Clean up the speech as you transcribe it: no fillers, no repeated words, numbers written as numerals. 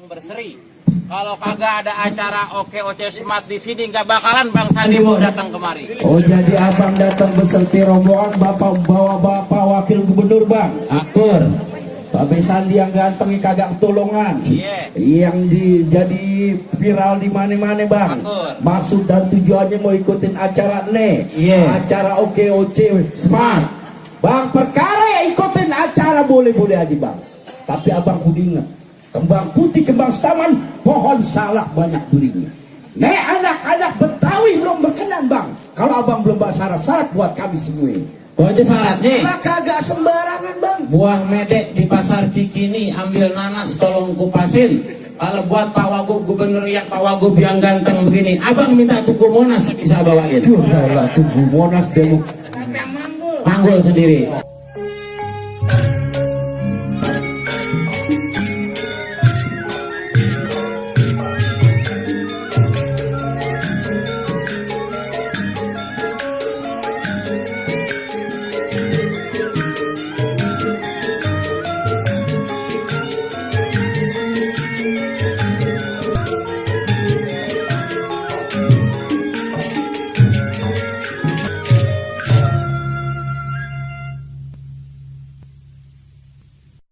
Berseri. Kalau kagak ada acara Oke Smart di sini nggak bakalan Bang Sandi mau datang kemari. Oh, jadi abang datang beserta rombongan bapak bawa bapak wakil gubernur bang. Akur. Bapak Sandi yang ganteng kagak ketolongan. Iya. Yang jadi viral di mana-mana bang. Akur. Maksud dan tujuannya mau ikutin acara nih. Iya. Acara Oke Smart. Bang perkara ya ikutin acara boleh-boleh aja bang. Tapi abang kudu ingat. Kembang putih, kembang setaman, pohon salak banyak durinya. Nih anak-anak Betawi belum berkenan bang. Kalau abang belum bawa syarat-syarat buat kami semua. Oh itu syaratnya. Nah kagak sembarangan bang. Buah medek di pasar Cikini, ambil nanas tolong kupasin. Kalau buat Pak Wagub gubernur yang Pak Wagub yang ganteng begini, abang minta Tugu Monas bisa bawain. Tuh lah Tugu Monas dulu. Panggul sendiri.